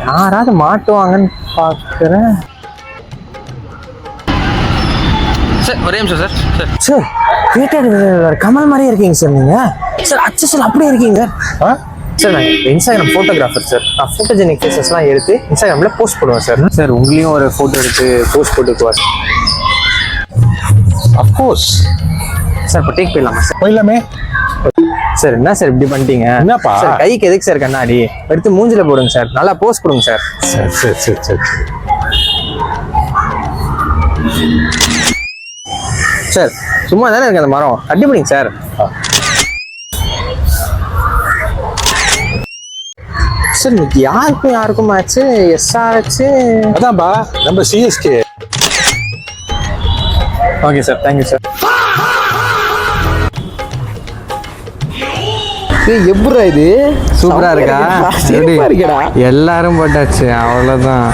யாராவது மாட்டுவாங்கன்னு பார்க்குறேன். சார் ஒரே நிமிஷம் சார். சார் கிரியேட்டர் கமல் மாதிரியே இருக்கீங்க சார் நீங்கள். சார் அச்சு சார் அப்படியே இருக்கீங்க சார். நான் இன்ஸ்டாகிராம் ஃபோட்டோகிராஃபர் சார். நான் ஃபோட்டோஜெனிக் ஃபேஸஸ்லாம் எடுத்து இன்ஸ்டாகிராமில் போஸ்ட் பண்ணுவேன் சார். சார் உங்களையும் ஒரு ஃபோட்டோ எடுத்து போஸ்ட் போட்டுக்குவார். அஃப்கோர்ஸ் சார் இப்போ டேக் போயிடலாமா சார்? போயிடலாமே. சார் என்ன சார் இப்படி பண்ணிட்டீங்க? என்னப்பா சார் கைக்கு எதுக்கு சார் கண்ணாடி? எடுத்து மூஞ்சில போடுங்க சார். நல்லா போஸ்ட் கொடுங்க சார். சரி சரி சரி சரி சார் சும்மா தானே இருக்கு அந்த மரம், கட்டி பிடிங்க சார். சார் இன்னைக்கு யாருக்கும் ஆச்சு எஸ்ஆர்ஹெச். அதான்பா நம்ம CSK. Okay sir, thank you sir. எப்படா இது சூப்பரா இருக்கா? இருக்கடா. எல்லாரும் போட்டாச்சு, அவ்வளவுதான்.